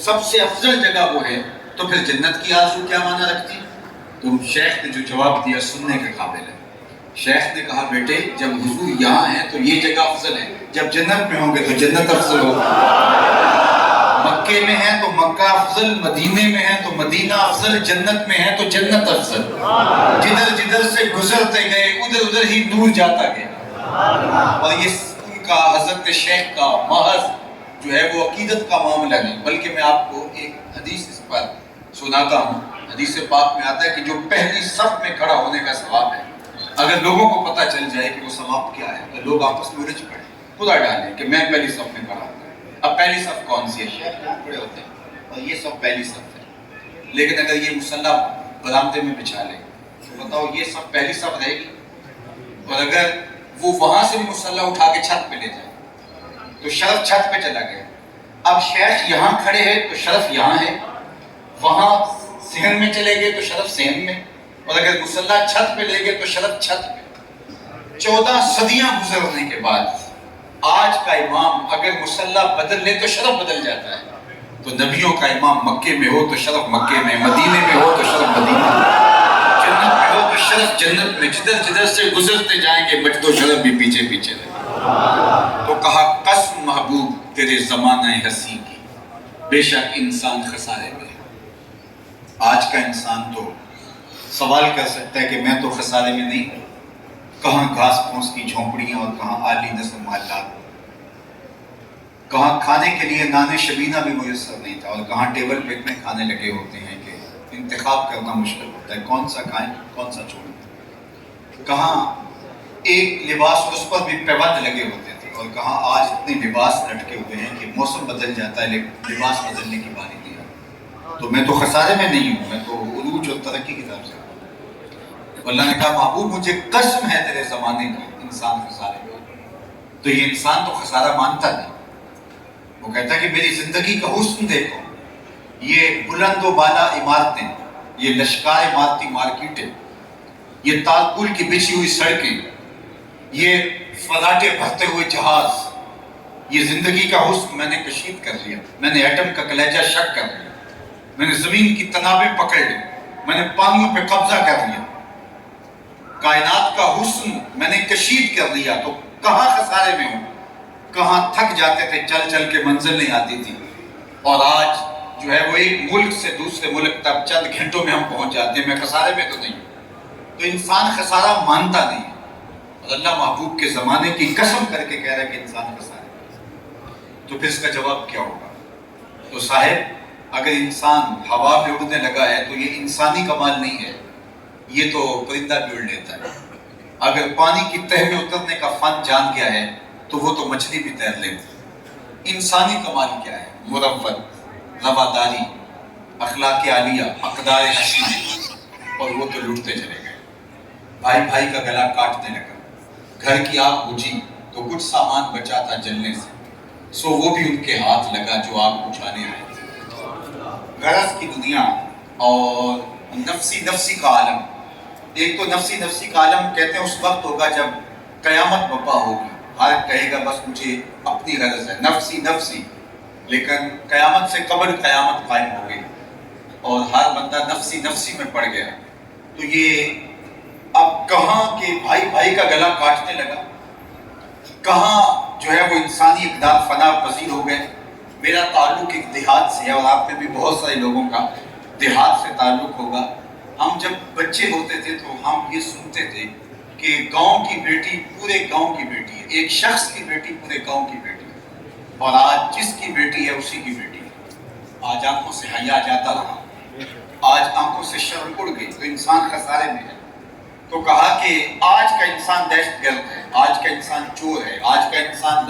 سب سے افضل جگہ وہ ہے تو پھر جنت کی آرزو کیا معنی رکھتی؟ تو شیخ نے جو جواب دیا سننے کے قابل ہے. شیخ نے کہا بیٹے جب حضور یہاں ہیں تو یہ جگہ افضل ہے, جب جنت میں ہوں گے تو جنت افضل ہوگا. مکے میں ہیں تو مکہ افضل, مدینے میں ہیں تو مدینہ افضل, جنت میں ہیں تو جنت افضل. جدھر جدھر سے گزرتے گئے ادھر ادھر ہی نور جاتا گیا. اور یہ ان کا حضرت شیخ کا محض جو ہے وہ عقیدت کا معاملہ نہیں, بلکہ میں آپ کو ایک حدیث اس پر سناتا ہوں. حدیث پاک میں آتا ہے کہ جو پہلی صف میں کھڑا ہونے کا ثواب ہے, اگر لوگوں کو پتہ چل جائے کہ وہ ثواب کیا ہے تو لوگ آپس میں الجھ پڑے, خدا ڈالیں کہ میں پہلی صف میں کھڑا ہوں. اب پہلی صف کون سی ہے؟ شیخ یہاں کھڑے ہوتے ہیں اور یہ سب پہلی صف ہے. لیکن اگر یہ مصلی برآمدے میں بچھا لے تو بتاؤ یہ سب پہلی صف رہے گی؟ اور اگر وہ وہاں سے بھی مصلی اٹھا کے چھت پہ لے جائے تو شرف چھت پہ چلا گیا. اب شیخ یہاں کھڑے ہیں تو شرف یہاں ہے, وہاں صحن میں چلے گئے تو شرف صحن میں, اور اگر مصلی چھت پہ لے گئے تو شرف چھت پہ. 14 صدیاں گزرنے کے بعد آج کا امام اگر مصلی بدل لے تو شرف بدل جاتا ہے. تو نبیوں کا امام مکے میں ہو تو شرف مکے میں, مدینے میں ہو تو شرف مدینے میں, جنت میں ہو تو شرف جنت میں. جدھر جدھر سے گزرتے جائیں گے مجد و شرف بھی پیچھے پیچھے رہے. تو کہا قسم محبوب تیرے زمانہ ہستی کی, بے شک انسان خسارے میں ہے. آج کا انسان تو سوال کر سکتا ہے کہ میں تو خسارے میں نہیں ہوں. کہاں گھاس پھوس کی جھونپڑیاں اور کہاں عالی نسل محلات, کہاں کھانے کے لیے نان شبینہ بھی میسر نہیں تھا, اور کہاں ٹیبل پہ اتنے کھانے لگے ہوتے ہیں کہ انتخاب کرنا مشکل ہوتا ہے کون سا کھائیں کون سا چھوڑیں. کہاں ایک لباس اس پر بھی پیبند لگے ہوتے تھے, اور کہاں آج اتنے لباس لٹکے ہوئے ہیں کہ موسم بدل جاتا ہے لیکن لباس بدلنے کی باری نہیں آتی. تو میں تو خسارے میں نہیں ہوں, میں تو عروج اور ترقی کی طرف سے ہوں. اللہ نے کہا محبوب مجھے قسم ہے تیرے زمانے کی انسان خسارے میں. تو یہ انسان تو خسارہ مانتا نہیں, وہ کہتا ہے کہ میری زندگی کا حسن دیکھو, یہ بلند و بالا عمارتیں, یہ لشکار عمارتی مارکیٹیں, یہ تالپول کی بچھی ہوئی سڑکیں, یہ فلاٹے بھرتے ہوئے جہاز, یہ زندگی کا حسن میں نے کشید کر لیا. میں نے ایٹم کا کلیجہ شک کر لیا, میں نے زمین کی تنابیں پکڑ لی, میں نے پانیوں پہ قبضہ کر لیا, کائنات کا حسن میں نے کشید کر لیا. تو کہاں خسارے میں ہوں, کہاں تھک جاتے تھے چل چل کے منزل نہیں آتی تھی, اور آج جو ہے وہ ایک ملک سے دوسرے ملک تک چند گھنٹوں میں ہم پہنچ جاتے ہیں. میں خسارے میں تو نہیں ہوں. تو انسان خسارہ مانتا نہیں ہے, اور اللہ محبوب کے زمانے کی قسم کر کے کہہ رہا ہے کہ انسان خسارے میں. تو پھر اس کا جواب کیا ہوگا؟ تو صاحب اگر انسان ہوا میں اڑنے لگا ہے تو یہ انسانی کمال نہیں ہے, یہ تو پرندہ بھی اڑ لیتا ہے. اگر پانی کی تہ میں اترنے کا فن جان گیا ہے تو وہ تو مچھلی بھی تیر لیتی. انسانی کمال کیا ہے؟ مروت, رواداری, اخلاق عالیہ, اقدار حسین, اور وہ تو لوٹتے چلے گئے. بھائی بھائی کا گلا کاٹنے لگا, گھر کی آگ بجھی تو کچھ سامان بچا تھا جلنے سے, سو وہ بھی ان کے ہاتھ لگا جو آگ بجھانے آئے تھے. غرض کی دنیا اور نفسی کا عالم. ایک تو نفسی کا عالم کہتے ہیں اس وقت ہوگا جب قیامت برپا ہوگی, ہر کہے گا بس مجھے اپنی غرض ہے, نفسی. لیکن قیامت سے قبل قیامت قائم ہو گئی اور ہر بندہ نفسی میں پڑ گیا. تو یہ اب کہاں کہ بھائی بھائی کا گلا کاٹنے لگا, کہاں جو ہے وہ انسانی اقدار فنا پذیر ہو گئے. میرا تعلق ایک دیہات سے ہے, اور آپ میں بھی بہت سارے لوگوں کا دیہات سے تعلق ہوگا. ہم جب بچے ہوتے تھے تو ہم یہ سنتے تھے کہ گاؤں کی بیٹی پورے گاؤں کی بیٹی ہے, ایک شخص کی بیٹی پورے گاؤں کی بیٹی ہے, اور آج جس کی بیٹی ہے اسی کی بیٹی ہے. آج آنکھوں سے حیا جاتا رہا, آج آنکھوں سے شرم اڑ گئی, تو انسان خسارے میں ہے. تو کہا کہ آج کا انسان دہشت گرد ہے, آج کا انسان چور ہے, آج کا انسان